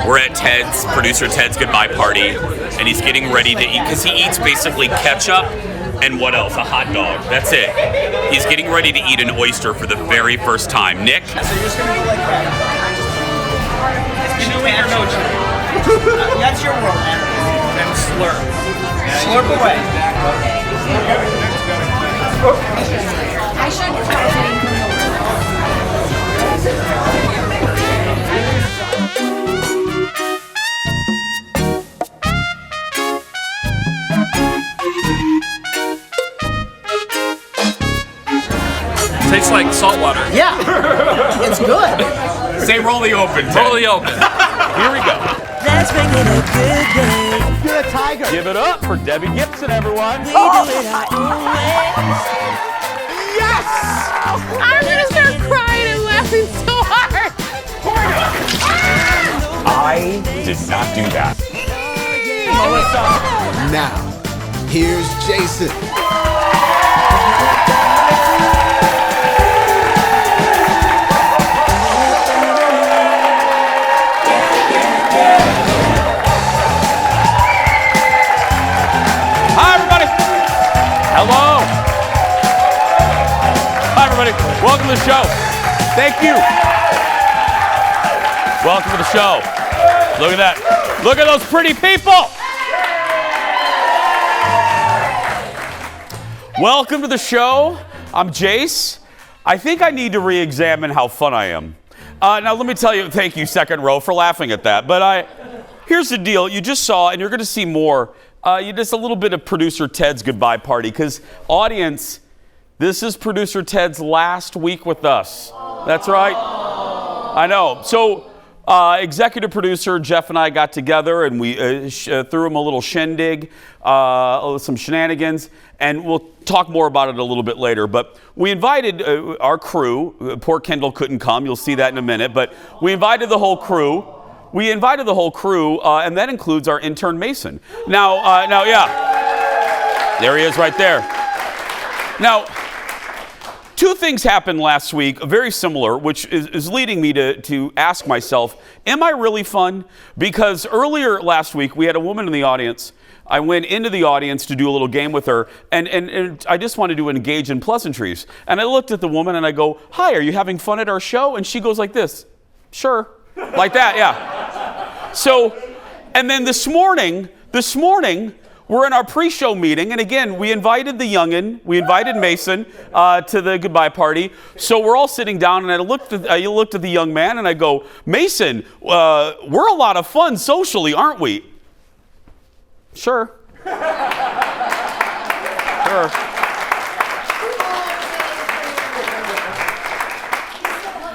We're at producer Ted's goodbye party, and he's getting ready to eat, because he eats basically ketchup and what else? A hot dog. That's it. He's getting ready to eat an oyster for the very first time. Nick? So you're just going to go like that. That's your world, man. And slurp. Slurp away. I should. Tastes like salt water. Yeah, it's good. Say roll the open, Ted. Totally open. Here we go. Let's make it a good day. You're a tiger. Give it up for Debbie Gibson, everyone. We do it our own way. Yes! I'm gonna start crying and laughing so hard. I did not do that. Now, here's Jason. Hi, everybody. Hello. Hi, everybody. Welcome to the show. Thank you. Welcome to the show. Look at that. Look at those pretty people. Welcome to the show. I'm Jace. I think I need to re-examine how fun I am. Now, let me tell you, thank you, second row, for laughing at that. But here's the deal. You just saw, and you're going to see more, just a little bit of producer Ted's goodbye party. Because, audience, this is producer Ted's last week with us. That's right. I know. So, executive producer Jeff and I got together and we threw him a little shindig, some shenanigans, and we'll talk more about it a little bit later. But we invited our crew. Poor Kendall couldn't come. You'll see that in a minute. But we invited the whole crew. And that includes our intern Mason. Now, yeah, there he is right there. Now, two things happened last week, very similar, which is leading me to ask myself, am I really fun? Because earlier last week, we had a woman in the audience. I went into the audience to do a little game with her, and I just wanted to engage in pleasantries. And I looked at the woman and I go, "Hi, are you having fun at our show?" And she goes like this, "Sure." Like that, yeah. So, and then this morning, we're in our pre-show meeting, and again, we invited the youngin', we invited Mason to the goodbye party. So we're all sitting down, and I looked at the young man, and I go, "Mason, we're a lot of fun socially, aren't we?" "Sure." Sure.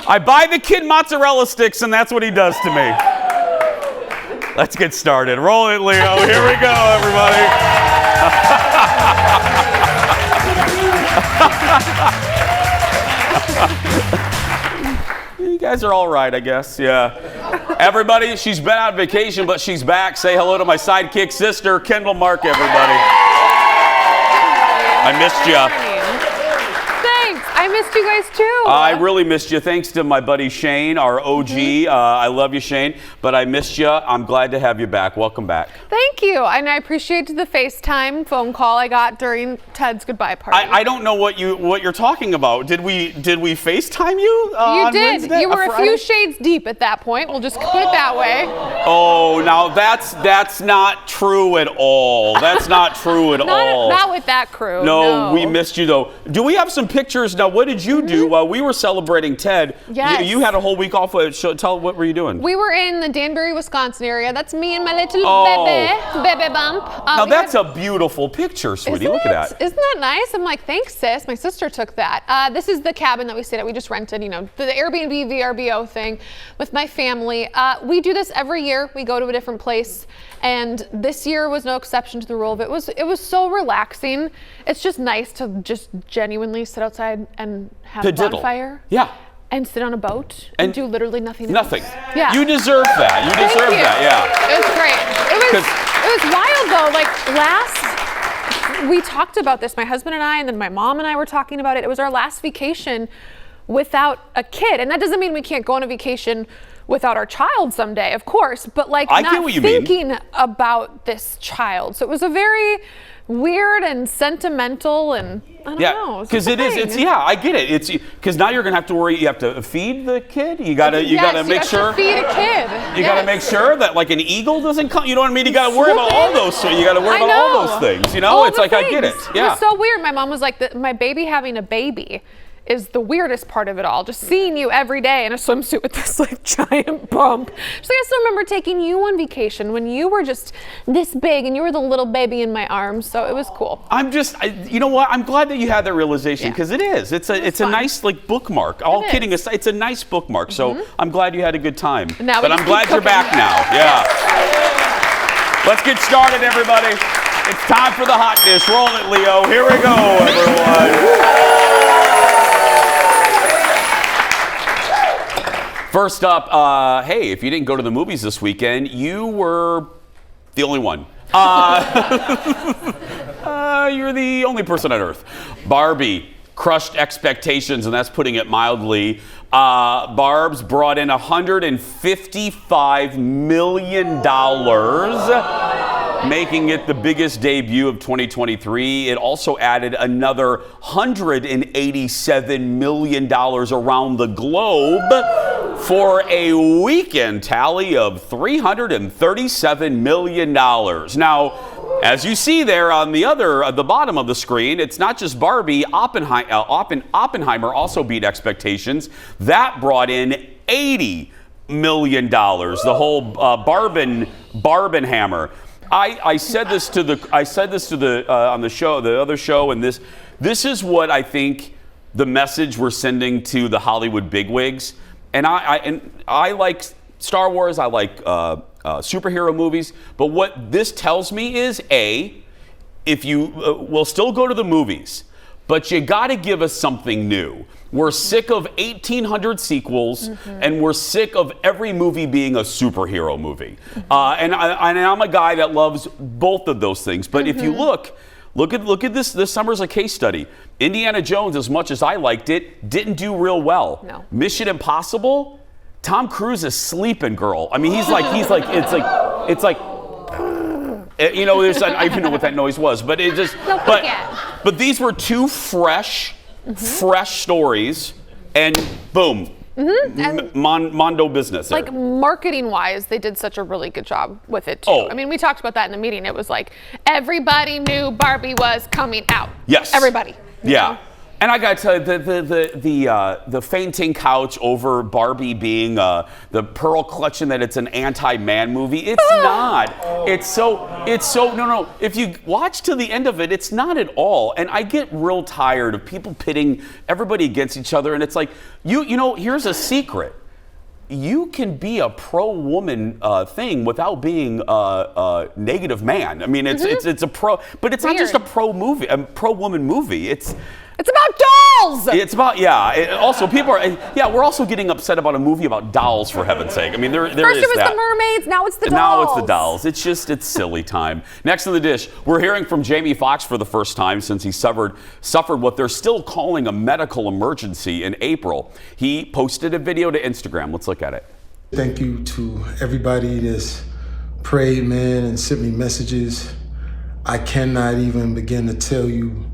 I buy the kid mozzarella sticks, and that's what he does to me. Let's get started. Roll it, Leo. Here we go, everybody. You guys are all right, I guess. Yeah. Everybody, she's been on vacation, but she's back. Say hello to my sidekick sister, Kendall Mark, everybody. I missed you. Thanks. I missed you guys too. I really missed you. Thanks to my buddy Shane, our OG. I love you, Shane. But I missed you. I'm glad to have you back. Welcome back. Thank you. And I appreciate the FaceTime phone call I got during Ted's goodbye party. I don't know what you're talking about. Did we FaceTime you? You on did. Wednesday? You were a Friday? few shades deep at that point. We'll just put it that way. Oh, now that's not true at all. That's not true at all. Not with that crew. No, we missed you though. Do we have some pictures now? What did you do while we were celebrating Ted? Yes. You had a whole week off. Tell what were you doing? We were in the Danbury, Wisconsin area. That's me and my little baby bump. Now that's a beautiful picture, sweetie. Look at that. Isn't that nice? I'm like, thanks, sis. My sister took that. This is the cabin that we stayed at. We just rented, the Airbnb VRBO thing with my family. We do this every year. We go to a different place, and this year was no exception to the rule. It was so relaxing. It's just nice to just genuinely sit outside and have a bonfire. Yeah. And sit on a boat and do literally nothing else. Nothing. Yeah. You deserve that. You deserve that. Yeah. It was great. It was wild though. Like we talked about this, my husband and I, and then my mom and I were talking about it. It was our last vacation without a kid. And that doesn't mean we can't go on a vacation without our child someday, of course, but like I get not what you mean. thinking about this child. So it was a very weird and sentimental, and I don't know. Because it is. It's I get it. It's because now you're gonna have to worry. You have to feed the kid. You gotta make sure. To feed a kid. You gotta make sure that like an eagle doesn't come. You know what I mean? You gotta worry about all those. You gotta worry about all those things. You know, All it's the like I get it. things. Yeah. It was so weird. My mom was like, my baby having a baby is the weirdest part of it all. Just seeing you every day in a swimsuit with this like giant bump. She's like, I still remember taking you on vacation when you were just this big and you were the little baby in my arms. So it was cool. You know what? I'm glad that you had that realization because it is. It's a fun. nice like bookmark. All kidding aside, it's a nice bookmark. So I'm glad you had a good time. Now but I'm glad you're back now. Yeah. Let's get started, everybody. It's time for the hot dish. Roll it, Leo. Here we go, everyone. First up, hey, if you didn't go to the movies this weekend, you were the only one. You're the only person on earth. Barbie crushed expectations, and that's putting it mildly. Barb's brought in $155 million, making it the biggest debut of 2023. It also added another $187 million around the globe for a weekend tally of $337 million. Now, as you see there on the bottom of the screen, it's not just Barbie. Oppenheimer also beat expectations. That brought in $80 million. The whole Barbenheimer. I said this to the on the show, the other show, and this is what I think the message we're sending to the Hollywood bigwigs. And I like Star Wars. I like superhero movies. But what this tells me is, if you we'll still go to the movies, but you got to give us something new. We're sick of 1,800 sequels, and we're sick of every movie being a superhero movie. And I'm a guy that loves both of those things. But if you look at this summer's a case study. Indiana Jones, as much as I liked it, didn't do real well. No. Mission Impossible, Tom Cruise is sleeping, girl. I mean, it's like, you know, I don't even know what that noise was, but it just, but these were two fresh stories, and boom, Mondo business. Like marketing wise, they did such a really good job with it too. I mean, we talked about that in the meeting. It was like everybody knew Barbie was coming out. Yes. Everybody. You know? And I gotta tell you, the fainting couch over Barbie being the pearl clutching that it's an anti-man movie. It's not. It's so no. If you watch to the end of it, it's not at all. And I get real tired of people pitting everybody against each other. And it's like, you know, here's a secret. You can be a pro-woman thing without being a negative man. I mean, it's a pro, but it's not just a pro-woman movie. It's about dolls. It's about also, people are we're also getting upset about a movie about dolls, for heaven's sake. I mean, there First is that. it was the mermaids, now it's the dolls. Now it's the dolls. It's silly time. Next on the dish, we're hearing from Jamie Foxx for the first time since he suffered what they're still calling a medical emergency in April. He posted a video to Instagram. Let's look at it. Thank you to everybody that's prayed, man, and sent me messages. I cannot even begin to tell you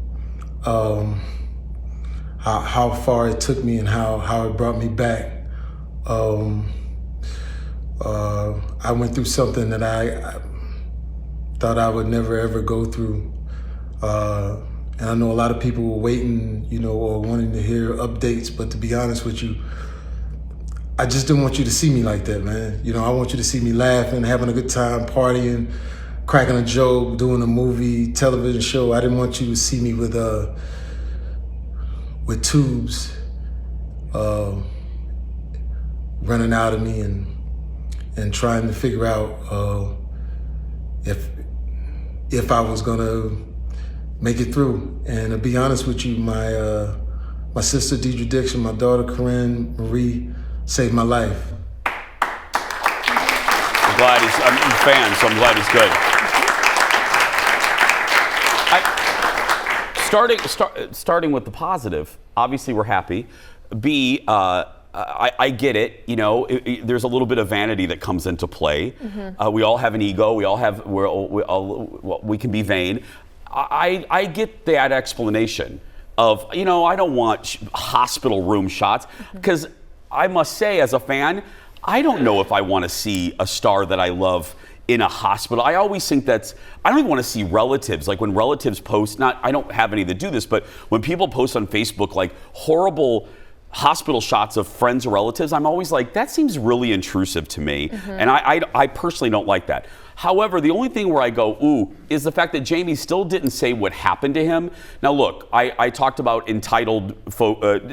how far it took me and how it brought me back. I went through something that I thought I would never ever go through. And I know a lot of people were waiting, you know, or wanting to hear updates, but to be honest with you, I just didn't want you to see me like that, man. You know, I want you to see me laughing, having a good time, partying, cracking a joke, doing a movie, television show. I didn't want you to see me with tubes running out of me and trying to figure out if I was gonna make it through. And to be honest with you, my sister Deidre Dixon, my daughter Corinne Marie saved my life. I'm a fan, so I'm glad he's good. Starting with the positive, obviously we're happy. B, I get it. You know, there's a little bit of vanity that comes into play. We all have an ego. We can be vain. I get that explanation of, you know, I don't want hospital room shots, because I must say, as a fan, I don't know if I want to see a star that I love in a hospital. I always think I don't even want to see relatives. Like when relatives post, I don't have any that do this, but when people post on Facebook like horrible hospital shots of friends or relatives, I'm always like, that seems really intrusive to me. And I personally don't like that. However, the only thing where I go, ooh, is the fact that Jamie still didn't say what happened to him. Now look, I talked about entitled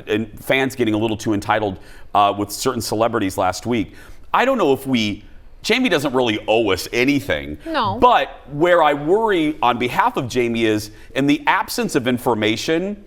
and fans getting a little too entitled with certain celebrities last week. I don't know if Jamie doesn't really owe us anything. No. But where I worry on behalf of Jamie is, in the absence of information,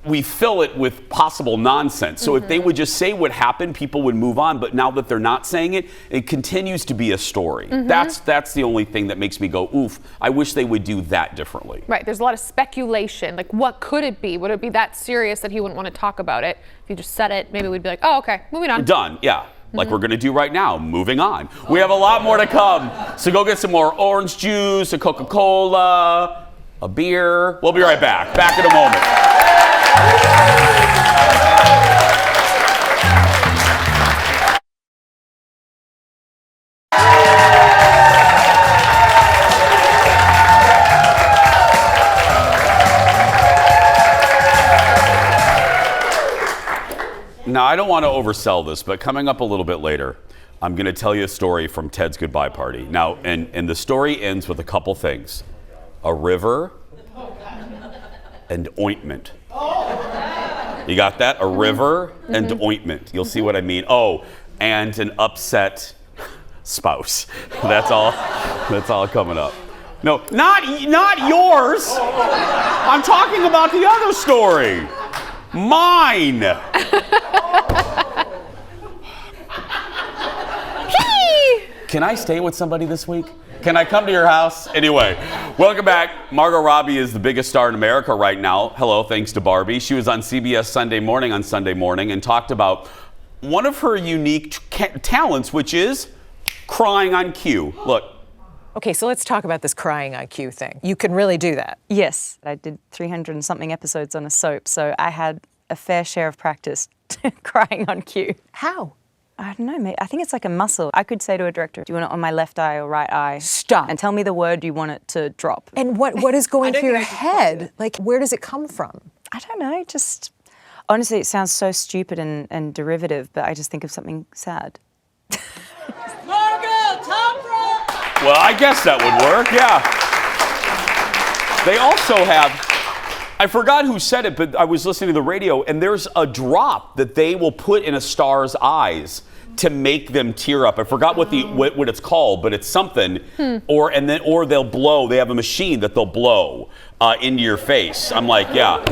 we fill it with possible nonsense. So if they would just say what happened, people would move on. But now that they're not saying it, it continues to be a story. That's the only thing that makes me go, oof, I wish they would do that differently. Right, there's a lot of speculation. Like, what could it be? Would it be that serious that he wouldn't want to talk about it? If you just said it, maybe we'd be like, oh, okay, moving on. Done, yeah. Like we're going to do right now, moving on. We have a lot more to come. So go get some more orange juice, a Coca-Cola, a beer. We'll be right back. Back in a moment. Now, I don't want to oversell this, but coming up a little bit later, I'm going to tell you a story from Ted's goodbye party. Now, and the story ends with a couple things. A river and ointment. You got that? A river and ointment. You'll see what I mean. Oh, and an upset spouse. That's all coming up. No, not yours. I'm talking about the other story. Mine. Can I stay with somebody this week? Can I come to your house? Anyway, welcome back. Margot Robbie is the biggest star in America right now. Hello, thanks to Barbie. She was on CBS Sunday Morning and talked about one of her unique talents, which is crying on cue. Look. Okay, so let's talk about this crying on cue thing. You can really do that. Yes, I did 300 and something episodes on a soap, so I had a fair share of practice crying on cue. How? I don't know, mate. I think it's like a muscle. I could say to a director, do you want it on my left eye or right eye? Stop. And tell me the word you want it to drop. And what is going through your head? Like, where does it come from? I don't know, just... Honestly, it sounds so stupid and derivative, but I just think of something sad. Well, I guess that would work, yeah. They also have, I forgot who said it, but I was listening to the radio, and there's a drop that they will put in a star's eyes to make them tear up. I forgot what it's called, but it's something. Or they'll blow. They have a machine that they'll blow into your face. I'm like, yeah.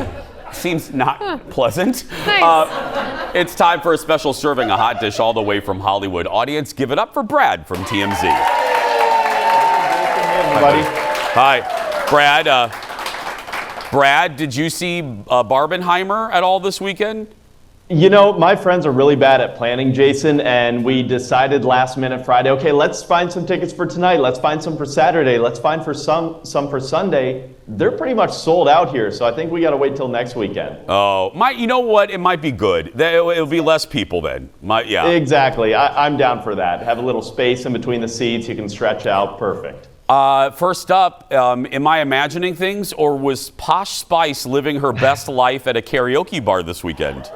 Seems not pleasant. Nice. It's time for a special serving, a hot dish all the way from Hollywood. Audience, give it up for Brad from TMZ. Everybody. Hi, Brad. Brad, did you see Barbenheimer at all this weekend? You know, my friends are really bad at planning, Jason, and we decided last minute Friday, okay, let's find some tickets for tonight. Let's find some for Saturday. Let's find for some for Sunday. They're pretty much sold out here, so I think we got to wait till next weekend. Oh, you know what? It might be good. It'll be less people then. Yeah. Exactly. I'm down for that. Have a little space in between the seats. You can stretch out. Perfect. First up, am I imagining things, or was Posh Spice living her best life at a karaoke bar this weekend?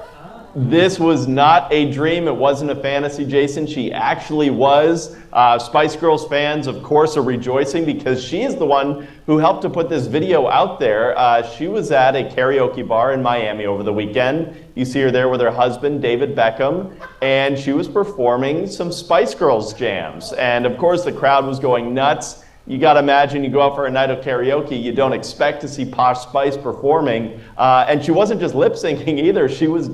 This was not a dream. It wasn't a fantasy, Jason. She actually was. Spice Girls fans, of course, are rejoicing because she is the one who helped to put this video out there. She was at a karaoke bar in Miami over the weekend. You see her there with her husband, David Beckham, and she was performing some Spice Girls jams. And of course, the crowd was going nuts. You got to imagine you go out for a night of karaoke, you don't expect to see Posh Spice performing. And she wasn't just lip syncing either. She was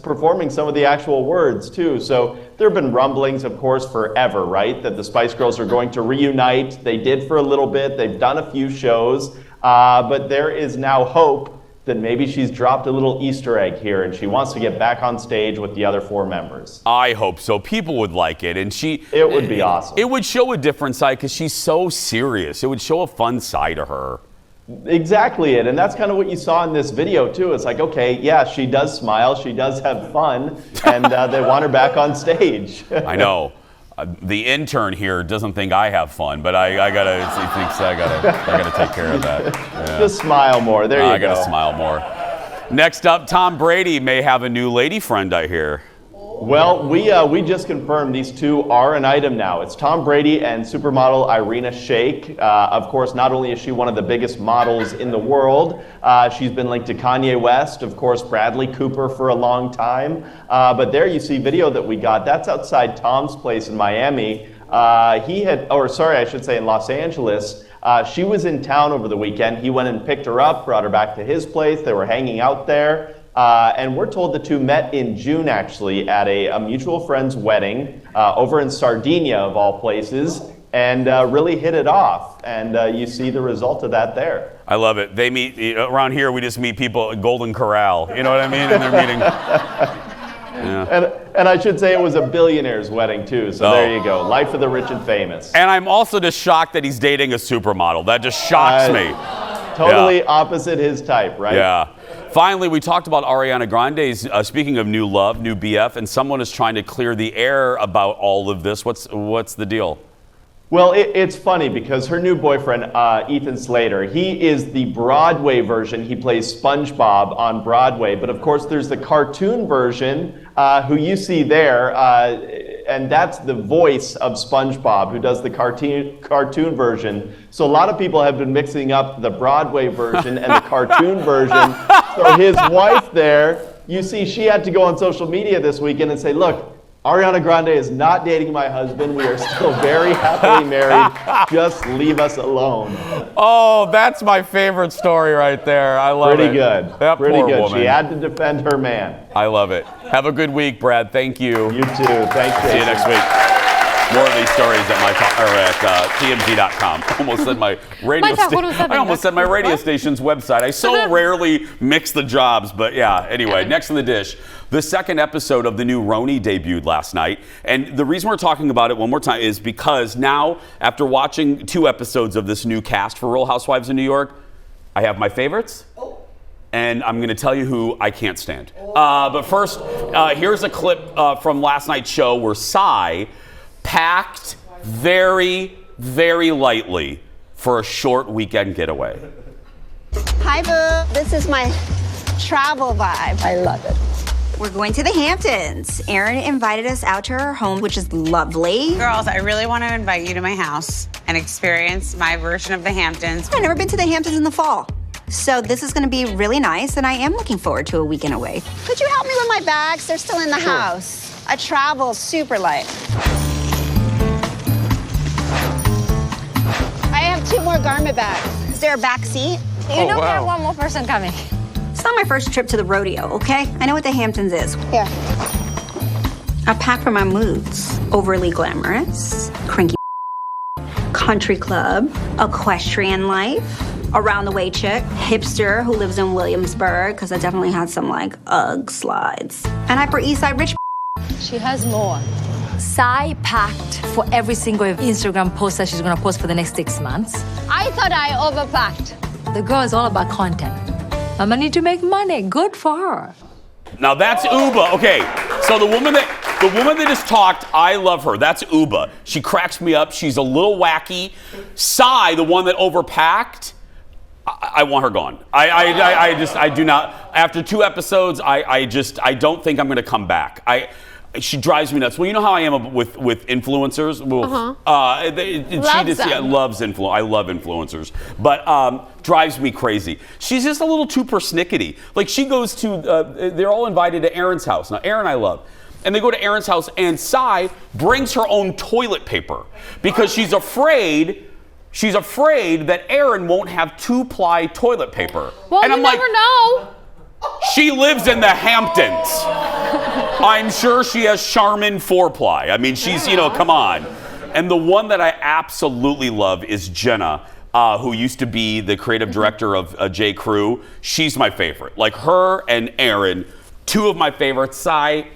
performing some of the actual words too. So there have been rumblings, of course, forever, right? That the Spice Girls are going to reunite. They did for a little bit. They've done a few shows. But there is now hope that maybe she's dropped a little Easter egg here and she wants to get back on stage with the other 4 members. I hope so. People would like it, and it would be awesome. It would show a different side because she's so serious. It would show a fun side of her. Exactly it, and that's kind of what you saw in this video too. It's like, okay, yeah, she does smile, she does have fun, and they want her back on stage. I know. The intern here doesn't think I have fun, but he thinks I gotta take care of that. Yeah. Just smile more. There you go. I gotta smile more. Next up, Tom Brady may have a new lady friend, I hear. Well, we just confirmed these 2 are an item now. It's Tom Brady and supermodel Irina Shayk. Of course, not only is she one of the biggest models in the world, she's been linked to Kanye West, of course, Bradley Cooper for a long time. But there you see video that we got. That's outside Tom's place in Miami. I should say in Los Angeles. She was in town over the weekend. He went and picked her up, brought her back to his place. They were hanging out there. And we're told the 2 met in June, actually, at a mutual friend's wedding over in Sardinia, of all places, and really hit it off. And you see the result of that there. I love it. They meet, around here, we just meet people at Golden Corral. You know what I mean? And they're meeting. Yeah. And I should say it was a billionaire's wedding, too. So there you go. Life of the rich and famous. And I'm also just shocked that he's dating a supermodel. That just shocks me. Totally opposite his type, right? Yeah. Finally, we talked about Ariana Grande's, speaking of new love, new BF, and someone is trying to clear the air about all of this. What's the deal? Well, it's funny because her new boyfriend, Ethan Slater, he is the Broadway version. He plays SpongeBob on Broadway. But of course, there's the cartoon version, who you see there, and that's the voice of SpongeBob, who does the cartoon version. So a lot of people have been mixing up the Broadway version and the cartoon version. So his wife there, you see, she had to go on social media this weekend and say, look, Ariana Grande is not dating my husband. We are still very happily married. Just leave us alone. Oh, that's my favorite story right there. I love it. Pretty good. That Pretty poor good. woman. She had to defend her man. I love it. Have a good week, Brad. Thank you. You too. Thanks, Jason. See you next week. More of these stories at TMZ.com. Almost said my radio I almost said my radio station's website. I so rarely mix the jobs, but yeah. Anyway, next on the dish, the second episode of the new Roni debuted last night. And the reason we're talking about it one more time is because now, after watching 2 episodes of this new cast for Real Housewives of New York, I have my favorites. And I'm going to tell you who I can't stand. But first, here's a clip from last night's show where Sai packed very, very lightly for a short weekend getaway. Hi, boo. This is my travel vibe. I love it. We're going to the Hamptons. Erin invited us out to her home, which is lovely. Girls, I really want to invite you to my house and experience my version of the Hamptons. I've never been to the Hamptons in the fall. So this is going to be really nice, and I am looking forward to a weekend away. Could you help me with my bags? They're still in the house. I travel super light. I have 2 more garment bags. Is there a back seat? You know we have one more person coming. It's not my first trip to the rodeo, okay? I know what the Hamptons is. Here. I pack for my moods. Overly glamorous, cranky, country club, equestrian life, around the way chick, hipster who lives in Williamsburg, because I definitely had some like Ugg slides. And Upper East Side rich. She has more. Sai packed for every single Instagram post that she's gonna post for the next 6 months. I thought I overpacked. The girl is all about content. Mama need to make money. Good for her. Now that's Uba. Okay, so the woman that just talked, I love her. That's Uba. She cracks me up. She's a little wacky. Sai, the one that overpacked, I want her gone. I do not. After 2 episodes, I don't think I'm going to come back. She drives me nuts. Well, you know how I am with influencers. I love influencers, but drives me crazy. She's just a little too persnickety. Like she goes to, they're all invited to Erin's house. Now, Erin I love. And they go to Erin's house, and Sai brings her own toilet paper because she's afraid that Erin won't have 2-ply toilet paper. Well, and you never know. She lives in the Hamptons. I'm sure she has Charmin 4-ply. I mean, she's, come on. And the one that I absolutely love is Jenna. who used to be the creative director of J. Crew. She's my favorite. Like her and Aaron, two of my favorites. Cy,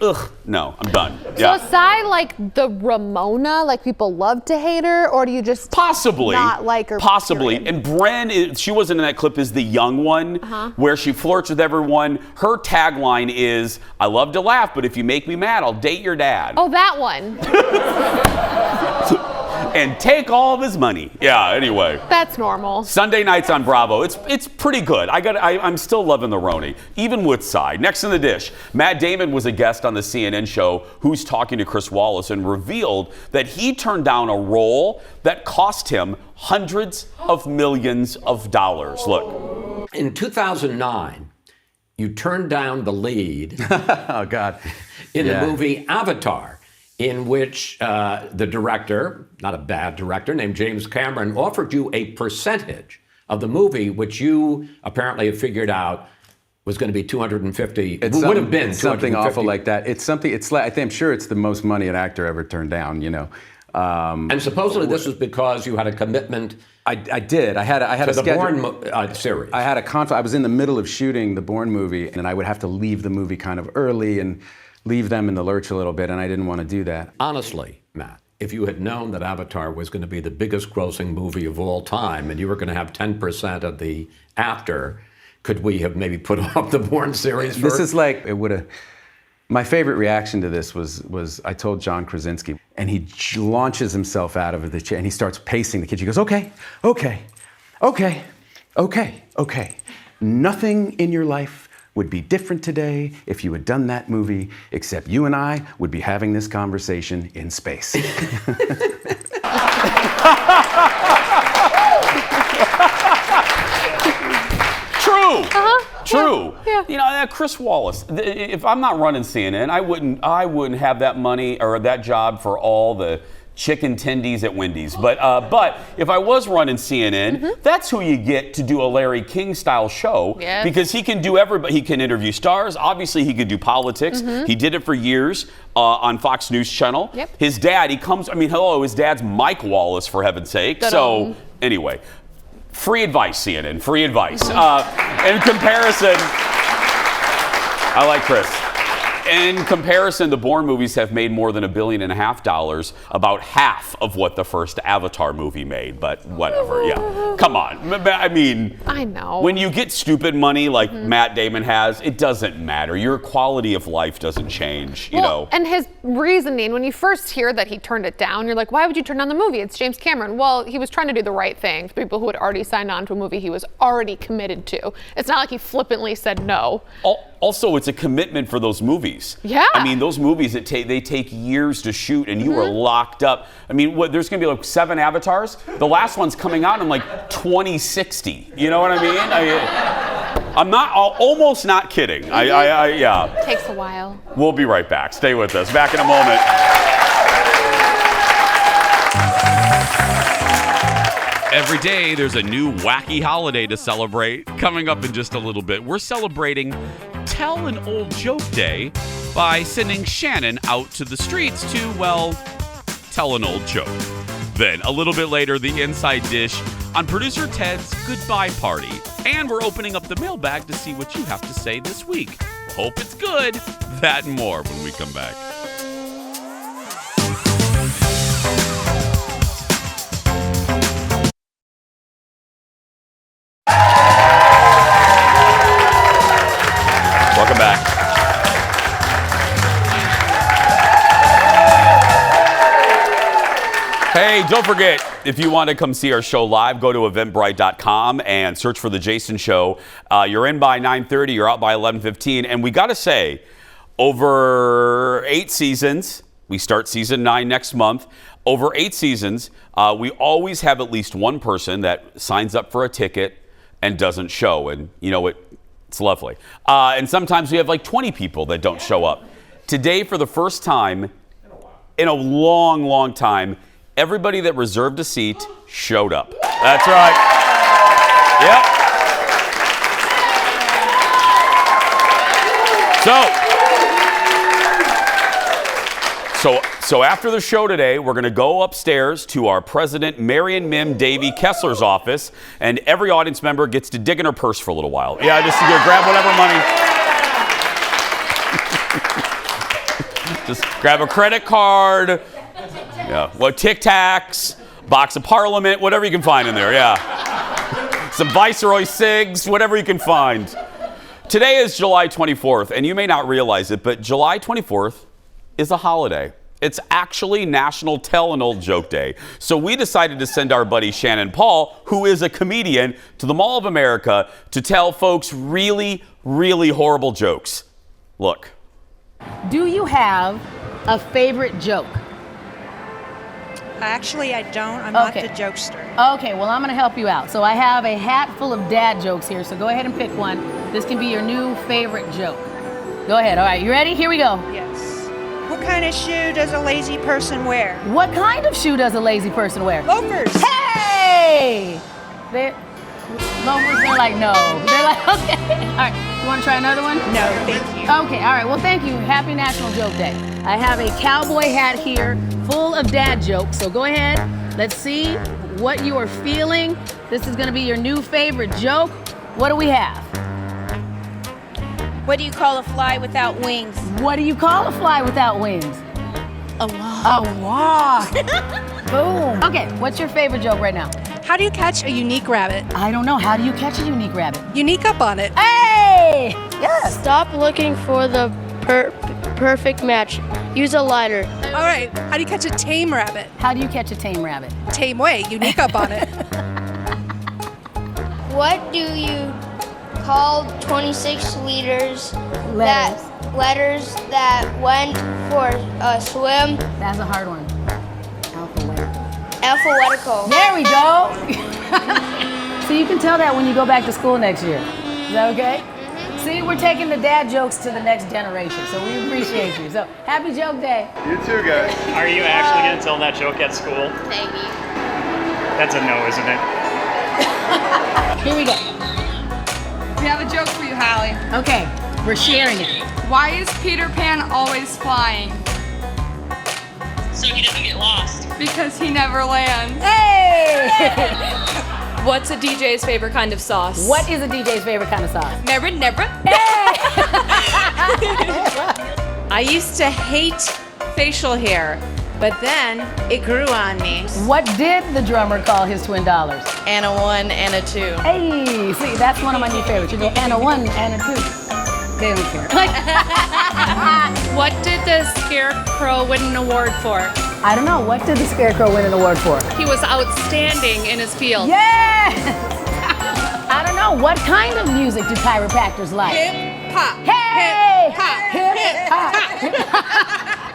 no, I'm done. So is Cy like the Ramona, like people love to hate her, or do you just possibly not like her? Possibly. Period? And Bren, she wasn't in that clip, is the young one, where she flirts with everyone. Her tagline is, "I love to laugh, but if you make me mad, I'll date your dad." Oh, that one. And take all of his money. Yeah, anyway. That's normal. Sunday nights on Bravo. It's pretty good. I'm still loving the Roni, even with Cy. Next in the dish, Matt Damon was a guest on the CNN show Who's Talking to Chris Wallace and revealed that he turned down a role that cost him hundreds of millions of dollars. Look. In 2009, you turned down the lead oh, God. in the movie Avatar, in which the director, not a bad director, named James Cameron, offered you a percentage of the movie, which you apparently have figured out was going to be 250. Would have been something awful like that. It's something. It's like, I think, I'm sure it's the most money an actor ever turned down. You know. And supposedly this was because you had a commitment. I did. I had to a the schedule. Bourne series. I had a conflict. I was in the middle of shooting the Bourne movie, and I would have to leave the movie kind of early and leave them in the lurch a little bit, and I didn't want to do that. Honestly, Matt, if you had known that Avatar was going to be the biggest grossing movie of all time, and you were going to have 10% of the after, could we have maybe put off the Bourne series? This is like, it would have. My favorite reaction to this was I told John Krasinski, and he launches himself out of the chair, and he starts pacing the kitchen. He goes, okay. Nothing in your life would be different today if you had done that movie, except you and I would be having this conversation in space. True. Yeah. You know, Chris Wallace. If I'm not running CNN, I wouldn't have that money or that job for all the chicken tendies at Wendy's. But if I was running CNN, that's who you get to do a Larry King style show, because he can do everybody. He can interview stars. Obviously, he could do politics. He did it for years on Fox News Channel. His dad, his dad's Mike Wallace, for heaven's sake. So anyway, free advice, CNN, free advice. In comparison, I like Chris. In comparison, the Bourne movies have made more than $1.5 billion, about half of what the first Avatar movie made, but whatever, yeah. Come on. I mean, I know. When you get stupid money like Matt Damon has, it doesn't matter. Your quality of life doesn't change, you know. And his reasoning, when you first hear that he turned it down, you're like, why would you turn down the movie? It's James Cameron. Well, he was trying to do the right thing for people who had already signed on to a movie he was already committed to. It's not like he flippantly said no. Also, it's a commitment for those movies. Yeah. I mean, those movies, they take years to shoot, and you are locked up. I mean, there's going to be like 7 Avatars. The last one's coming out in like 2060. You know what I mean? I'm almost not kidding. Yeah. Takes a while. We'll be right back. Stay with us. Back in a moment. Every day, there's a new wacky holiday to celebrate. Coming up in just a little bit, we're celebrating Tell an Old Joke Day by sending Shannon out to the streets to, well, tell an old joke. Then, a little bit later, the inside dish on producer Ted's goodbye party. And we're opening up the mailbag to see what you have to say this week. Hope it's good. That and more when we come back. Welcome back. Hey, don't forget, if you want to come see our show live, go to eventbrite.com and search for The Jason Show. You're in by 9:30, you're out by 11:15. And we got to say, over 8 seasons, we start season 9 next month. Over 8 seasons, we always have at least one person that signs up for a ticket and doesn't show. And, you know, it's lovely. And sometimes we have like 20 people that don't show up. Today, for the first time in a long, long time, everybody that reserved a seat showed up. That's right. Yep. So after the show today, we're going to go upstairs to our president, Marion Mim Davy Kessler's office, and every audience member gets to dig in her purse for a little while. Yeah, just to grab whatever money. Just grab a credit card, Tic Tacs, box of Parliament, whatever you can find in there, yeah. Some Viceroy cigs, whatever you can find. Today is July 24th, and you may not realize it, but July 24th is a holiday. It's actually National Tell an Old Joke Day. So we decided to send our buddy Shannon Paul, who is a comedian, to the Mall of America to tell folks really, really horrible jokes. Look. Do you have a favorite joke? Actually, I don't. I'm not the jokester. Okay, well, I'm going to help you out. So I have a hat full of dad jokes here, so go ahead and pick one. This can be your new favorite joke. Go ahead. All right, you ready? Here we go. Yes. What kind of shoe does a lazy person wear? What kind of shoe does a lazy person wear? Loafers. Hey! Loafers, they're like, no. They're like, okay. All right, you want to try another one? No, thank you. Okay, all right, well, thank you. Happy National Joke Day. I have a cowboy hat here full of dad jokes, so go ahead. Let's see what you are feeling. This is going to be your new favorite joke. What do we have? What do you call a fly without wings? What do you call a fly without wings? A wasp. A wasp. Boom. Okay, what's your favorite joke right now? How do you catch a unique rabbit? I don't know. How do you catch a unique rabbit? Unique up on it. Hey! Yes. Stop looking for the perfect match. Use a lighter. All right. How do you catch a tame rabbit? How do you catch a tame rabbit? Tame way. Unique up on it. What do you call 26 letters that went for a swim? That's a hard one. Alphabetical. There we go. So you can tell that when you go back to school next year. Is that okay? Mm-hmm. See, we're taking the dad jokes to the next generation, so we appreciate you. So happy joke day. You too, guys. Are you actually going to tell that joke at school? Maybe. That's a no, isn't it? Here we go. We have a joke for you, Hallie. Okay, we're sharing it. Why is Peter Pan always flying? So he doesn't get lost. Because he never lands. Hey! What's a DJ's favorite kind of sauce? What is a DJ's favorite kind of sauce? Never. Hey! I used to hate facial hair, but then it grew on me. What did the drummer call his twin dollars? And a 1 and a 2. Hey, see, that's one of my new favorites. You go, and a 1 and a 2. They don't care. What did the Scarecrow win an award for? I don't know. What did the Scarecrow win an award for? He was outstanding in his field. Yes! I don't know. What kind of music do chiropractors like? Hip hop. Hey! Hip hop. Hip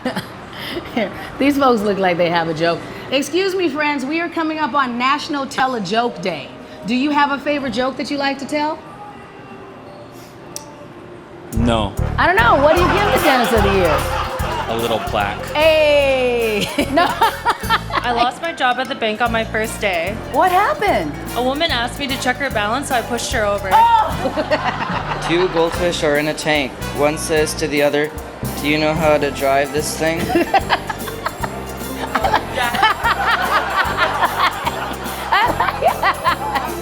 hop. Here, these folks look like they have a joke. Excuse me, friends. We are coming up on National Tell a Joke Day. Do you have a favorite joke that you like to tell? No. I don't know. What do you give the dentist of the year? A little plaque. Hey! No. I lost my job at the bank on my first day. What happened? A woman asked me to check her balance, so I pushed her over. Oh! 2 goldfish are in a tank. One says to the other, "Do you know how to drive this thing?"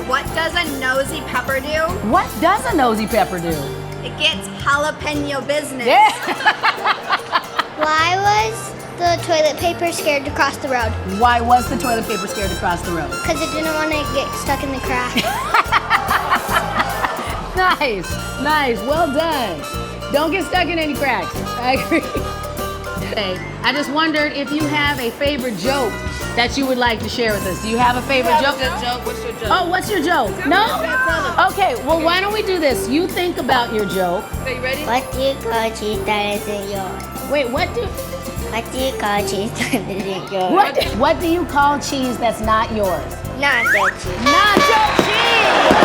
What does a nosy pepper do? What does a nosy pepper do? It gets jalapeno business. Yeah. Why was the toilet paper scared to cross the road? Why was the toilet paper scared to cross the road? Because it didn't want to get stuck in the crack. Nice, well done. Don't get stuck in any cracks. I agree. I just wondered if you have a favorite joke that you would like to share with us. Do you have a favorite joke? What's your joke? Oh, what's your joke? No? Okay, well, why don't we do this? You think about your joke. Are you ready? What do you call cheese that isn't yours? Wait, what do you call cheese that isn't yours? What do you call cheese that's not yours? Nacho cheese. Nacho cheese!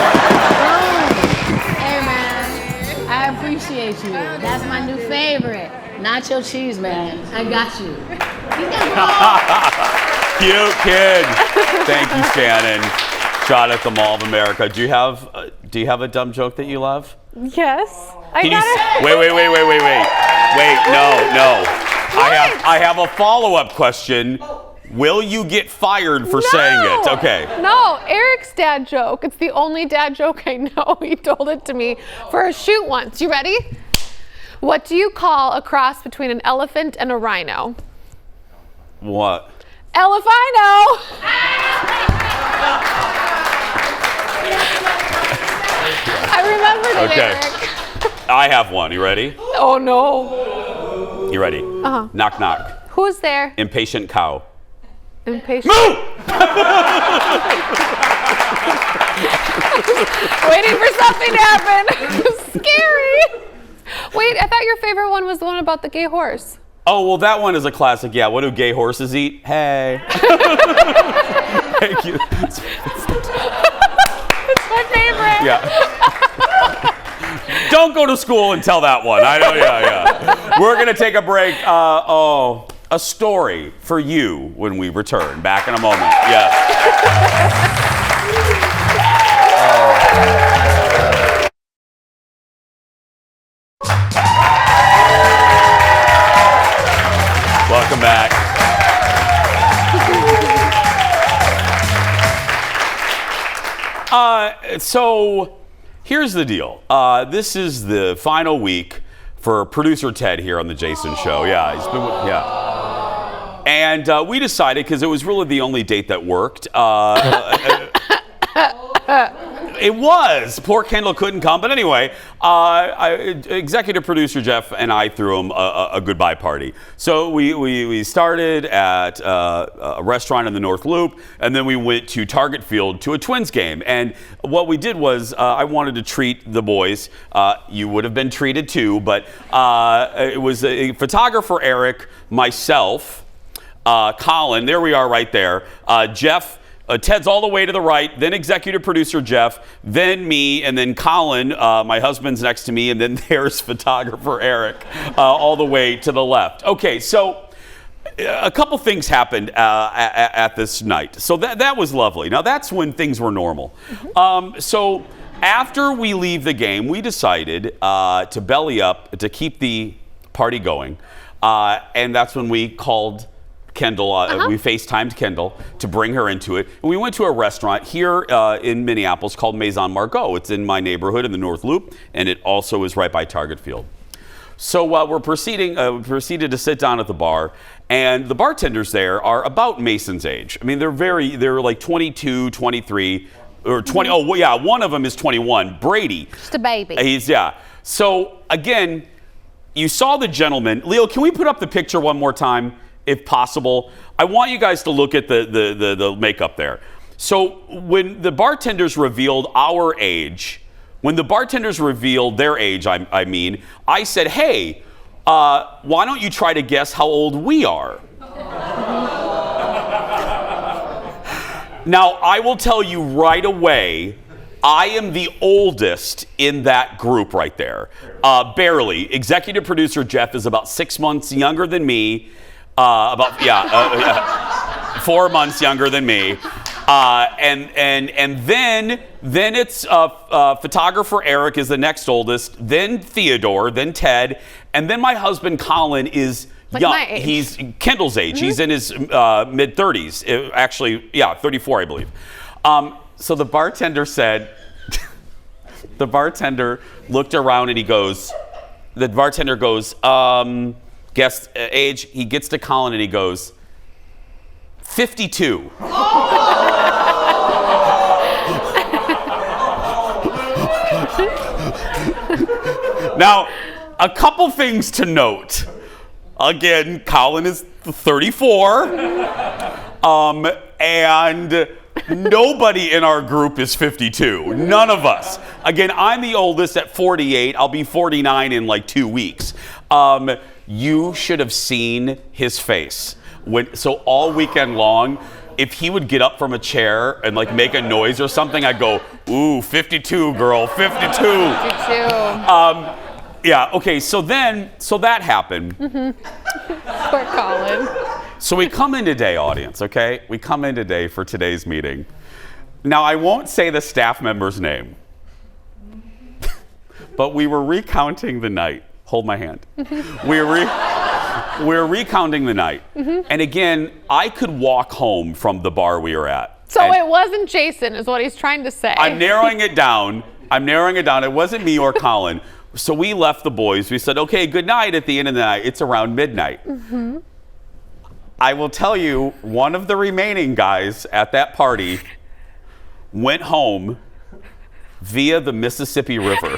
Boom! Hey, man, I appreciate you. That's my new favorite. Nacho cheese, man. I got you. Cute kid. Thank you, Shannon. Shot at the Mall of America. Do you have a dumb joke that you love? Yes. Wait. Wait, no. I have a follow-up question. Will you get fired for saying it? Okay. No, Eric's dad joke. It's the only dad joke I know. He told it to me for a shoot once. You ready? What do you call a cross between an elephant and a rhino? What? Elephino! I remembered it, Okay. Eric. I have one. You ready? Oh, no. You ready? Uh-huh. Knock, knock. Who's there? Impatient cow. Impatient. Moo! Waiting for something to happen. Scary. Wait, I thought your favorite one was the one about the gay horse. Oh, well, that one is a classic. Yeah, what do gay horses eat? Hey. Thank you. It's my favorite. Yeah. Don't go to school and tell that one. I know, yeah. We're going to take a break. A story for you when we return. Back in a moment. Yes. Welcome back. So here's the deal. This is the final week for producer Ted here on the Jason Show. Yeah, he's been. And we decided, because it was really the only date that worked. It was. Poor Kendall couldn't come. But anyway, executive producer Jeff and I threw him a goodbye party. So we started at a restaurant in the North Loop, and then we went to Target Field to a Twins game. And what we did was I wanted to treat the boys. You would have been treated too, but it was a photographer, Eric, myself, Colin, there we are right there, Jeff, Ted's all the way to the right, then executive producer Jeff, then me, and then Colin, my husband's next to me, and then there's photographer Eric, all the way to the left. Okay, so a couple things happened at this night. So that was lovely. Now that's when things were normal. So after we leave the game, we decided to belly up, to keep the party going, and that's when we called Kendall, we FaceTimed Kendall to bring her into it. And we went to a restaurant here in Minneapolis called Maison Margot. It's in my neighborhood in the North Loop, and it also is right by Target Field. So we proceeded to sit down at the bar, and the bartenders there are about Mason's age. I mean, they're like 22, 23, or 20. Oh, well, yeah, one of them is 21. Brady. Just a baby. So again, you saw the gentleman. Leo, can we put up the picture one more time, if possible? I want you guys to look at the makeup there. So when the bartenders revealed our age, when the bartenders revealed their age, I said, hey, why don't you try to guess how old we are? Now, I will tell you right away, I am the oldest in that group right there. Barely. Executive producer Jeff is about 6 months younger than me. 4 months younger than me, and then it's photographer Eric is the next oldest, then Theodore, then Ted, and then my husband Colin is young. My age. He's Kendall's age. He's in his mid-30s. Actually, 34, I believe. So the bartender said, the bartender looked around and the bartender goes, guess age. He gets to Colin and he goes, 52. Now, a couple things to note. Again, Colin is 34, and nobody in our group is 52. None of us. Again, I'm the oldest at 48. I'll be 49 in like 2 weeks. You should have seen his face. So all weekend long, if he would get up from a chair and like make a noise or something, I'd go, ooh, 52, girl, 52. 52. Okay, so that happened. Poor Colin. So we come in today, audience, okay? We come in today for today's meeting. Now, I won't say the staff member's name, but we were recounting the night. Hold my hand. we're recounting the night. And again, I could walk home from the bar we were at. So And it wasn't Jason, is what he's trying to say. I'm narrowing it down. It wasn't me or Colin. So we left the boys. We said, okay, good night at the end of the night. It's around midnight. I will tell you, one of the remaining guys at that party went home via the Mississippi River.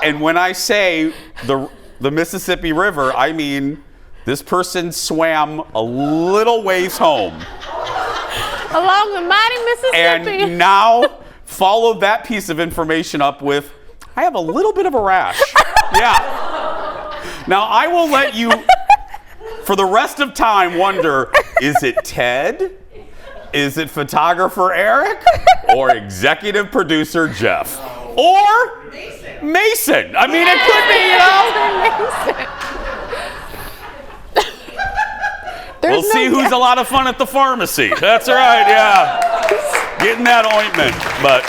And when I say the Mississippi River, I mean this person swam a little ways home. Along the mighty Mississippi. And now followed that piece of information up with, I have a little bit of a rash. Yeah. Now I will let you, for the rest of time, wonder, is it Ted? Is it photographer Eric? Or executive producer Jeff? Or Mason. I mean, it could be, We'll see who's a lot of fun at the pharmacy. That's right, yeah. Getting that ointment, but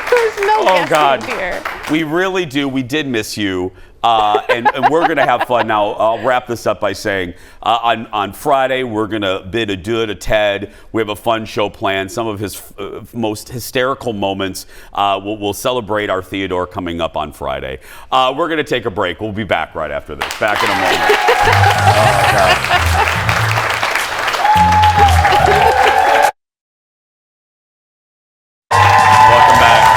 there's no oh God, here. We really do. We did miss you, and we're gonna have fun now. I'll wrap this up by saying on Friday we're gonna bid adieu to Ted. We have a fun show planned. Some of his most hysterical moments. We'll celebrate our Theodore coming up on Friday. We're gonna take a break. We'll be back right after this. Back in a moment. Oh my God. Welcome back.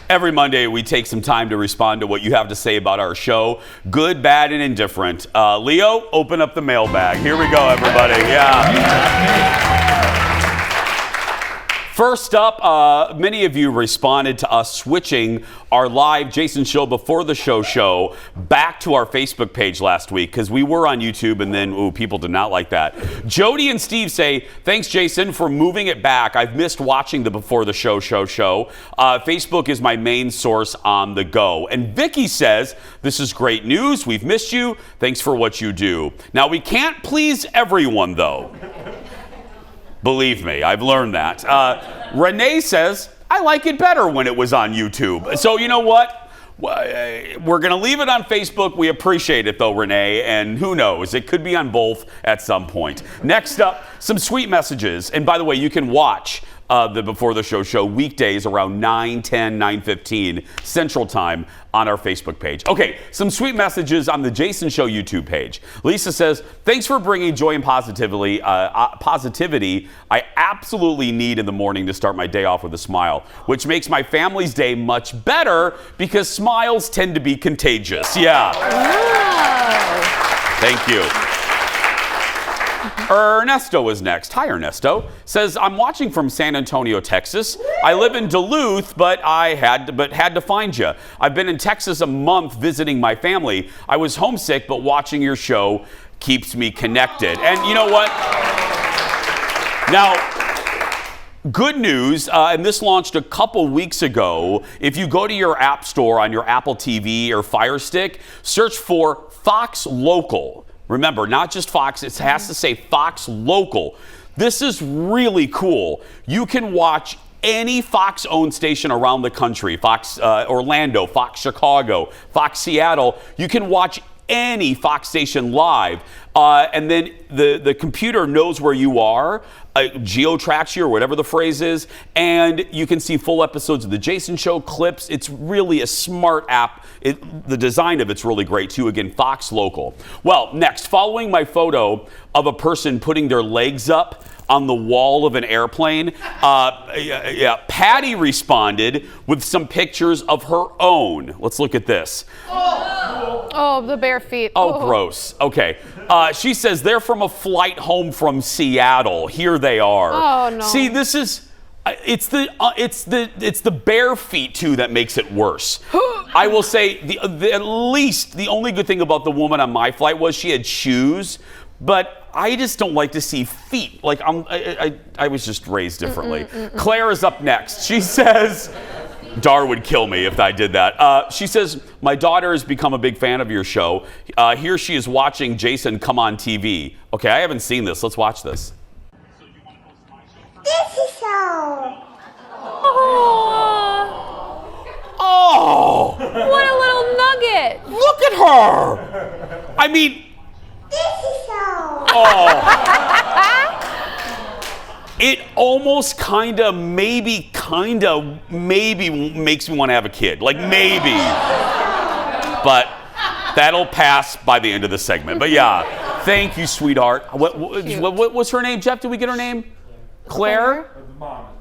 Every Monday, we take some time to respond to what you have to say about our show, good, bad, and indifferent. Leo, open up the mailbag. Here we go, everybody. Yeah. First up, many of you responded to us switching our live Jason Show Before the Show back to our Facebook page last week because we were on YouTube and then, people did not like that. Jody and Steve say, thanks, Jason, for moving it back. I've missed watching the Before the Show. Facebook is my main source on the go. And Vicky says, this is great news. We've missed you. Thanks for what you do. Now, we can't please everyone, though. Believe me, I've learned that. Renee says, I like it better when it was on YouTube. So you know what? We're going to leave it on Facebook. We appreciate it, though, Renee. And who knows? It could be on both at some point. Next up, some sweet messages. And by the way, you can watch the Before the Show weekdays around 9:10, 9:15 Central Time on our Facebook page. Okay, some sweet messages on the Jason Show YouTube page. Lisa says, thanks for bringing joy and positivity I absolutely need in the morning to start my day off with a smile, which makes my family's day much better because smiles tend to be contagious. Yeah. Wow. Thank you. Ernesto is next. Hi, Ernesto. Says, I'm watching from San Antonio, Texas. I live in Duluth, but had to find you. I've been in Texas a month visiting my family. I was homesick, but watching your show keeps me connected. And you know what? Now, good news, and this launched a couple weeks ago. If you go to your app store on your Apple TV or Fire Stick, search for Fox Local. Remember, not just Fox, it has to say Fox Local. This is really cool. You can watch any Fox-owned station around the country, Fox Orlando, Fox Chicago, Fox Seattle. You can watch any Fox station live, and then the computer knows where you are, geo-tracks you or whatever the phrase is, and you can see full episodes of The Jason Show, clips. It's really a smart app. The design of it's really great too. Again, Fox Local. Well, next, following my photo of a person putting their legs up on the wall of an airplane, Patty responded with some pictures of her own. Let's look at this. Oh, the bare feet. Oh, gross. Okay. She says they're from a flight home from Seattle. Here they are. Oh, no. See, this is it's the bare feet too that makes it worse. I will say at least the only good thing about the woman on my flight was she had shoes, but I just don't like to see feet. Like I was just raised differently. Claire is up next. She says, Dar would kill me if I did that. She says, my daughter has become a big fan of your show. Here she is watching Jason come on TV. Okay, I haven't seen this. Let's watch this. This is so. Oh! What a little nugget! Look at her! I mean, oh. It almost maybe makes me want to have a kid. Like, maybe. But that'll pass by the end of the segment. But yeah, thank you, sweetheart. What's her name, Jeff? Did we get her name? Claire?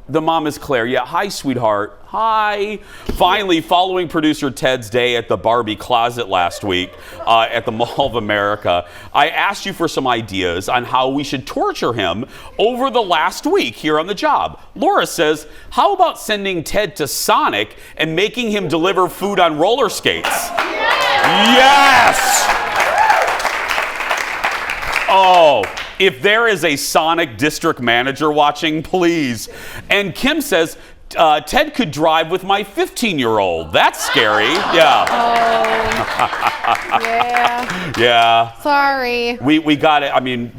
The mom is Claire. Yeah, hi, sweetheart. Hi. Finally, following producer Ted's day at the Barbie closet last week at the Mall of America, I asked you for some ideas on how we should torture him over the last week here on the job. Laura says, how about sending Ted to Sonic and making him deliver food on roller skates? Yes! Oh, if there is a Sonic district manager watching, please. And Kim says, Ted could drive with my 15-year-old. That's scary. Yeah. Oh. Yeah. Yeah. Sorry. We got it. I mean,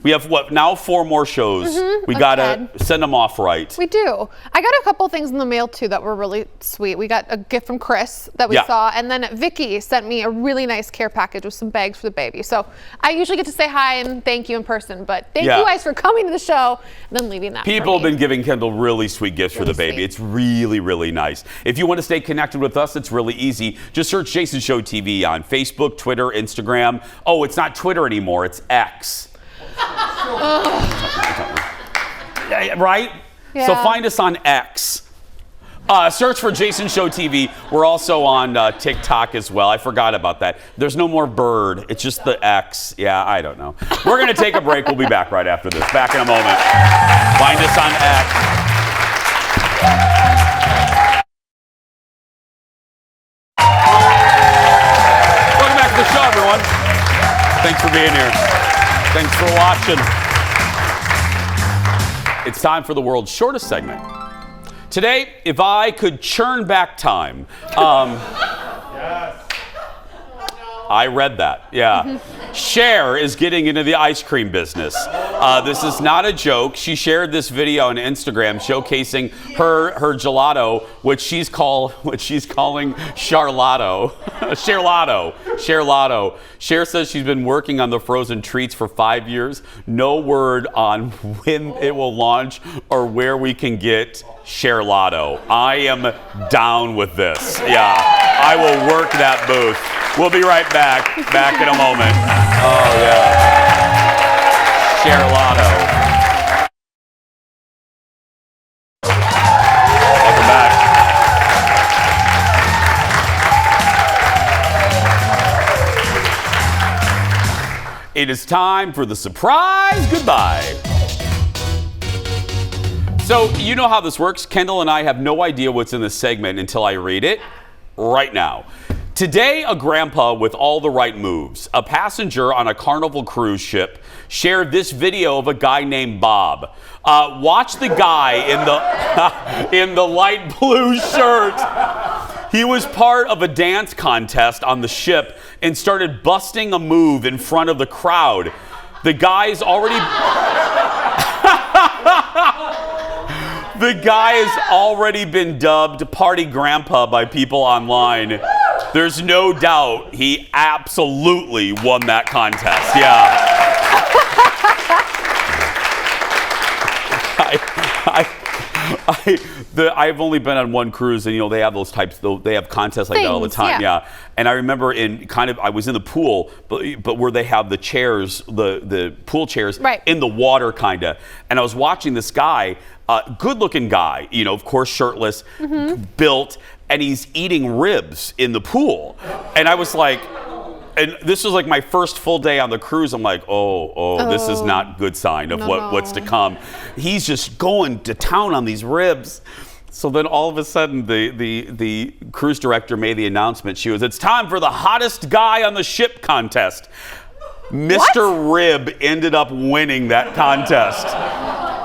we have now 4 more shows. We got to send them off right. We do. I got a couple things in the mail too that were really sweet. We got a gift from Chris that we saw, and then Vicky sent me a really nice care package with some bags for the baby. So I usually get to say hi and thank you in person, but thank you guys for coming to the show and then leaving that. People have been giving Kendall really sweet gifts for the baby. It's really, really nice. If you want to stay connected with us, it's really easy. Just search Jason Show TV on Facebook, Twitter, Instagram. Oh, it's not Twitter anymore. It's X. Right? Yeah. So find us on X. Search for Jason Show TV. We're also on TikTok as well. I forgot about that. There's no more bird. It's just the X. Yeah, I don't know. We're going to take a break. We'll be back right after this. Back in a moment. Find us on X. Welcome back to the show, everyone. Thanks for being here. Thanks for watching. It's time for the world's shortest segment. Today, if I could churn back time. I read that, yeah. Cher is getting into the ice cream business. This is not a joke. She shared this video on Instagram showcasing her gelato, which she's calling Charlato. Cherlato. Cher says she's been working on the frozen treats for 5 years. No word on when it will launch or where we can get Cherlato. I am down with this. Yeah, I will work that booth. We'll be right back. Back in a moment. Oh, yeah. Cherlato. Welcome back. It is time for the surprise goodbye. So, you know how this works. Kendall and I have no idea what's in this segment until I read it right now. Today, a grandpa with all the right moves, a passenger on a Carnival cruise ship, shared this video of a guy named Bob. Watch the guy in the light blue shirt. He was part of a dance contest on the ship and started busting a move in front of the crowd. The guy's already... The guy has already been dubbed Party Grandpa by people online. There's no doubt he absolutely won that contest. Yeah. I've only been on one cruise, and they have those types. They have contests like that all the time. Yeah. And I remember I was in the pool, but where they have the chairs, the pool chairs, in the water, kinda. And I was watching this guy, good-looking guy, of course shirtless, built, and he's eating ribs in the pool. And I was like. And this was like my first full day on the cruise. I'm like, this is not good sign of what's to come. He's just going to town on these ribs. So then all of a sudden the cruise director made the announcement. She was, it's time for the hottest guy on the ship contest. Mr. Rib ended up winning that contest.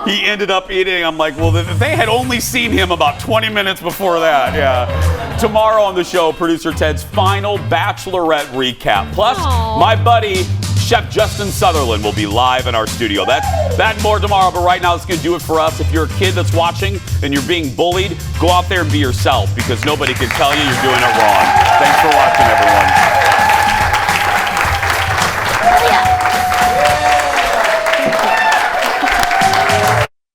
He ended up eating. I'm like, well, if they had only seen him about 20 minutes before that, yeah. Tomorrow on the show, producer Ted's final Bachelorette recap. Plus, my buddy Chef Justin Sutherland will be live in our studio. That and more tomorrow, but right now it's going to do it for us. If you're a kid that's watching and you're being bullied, go out there and be yourself because nobody can tell you you're doing it wrong. Thanks for watching, everyone.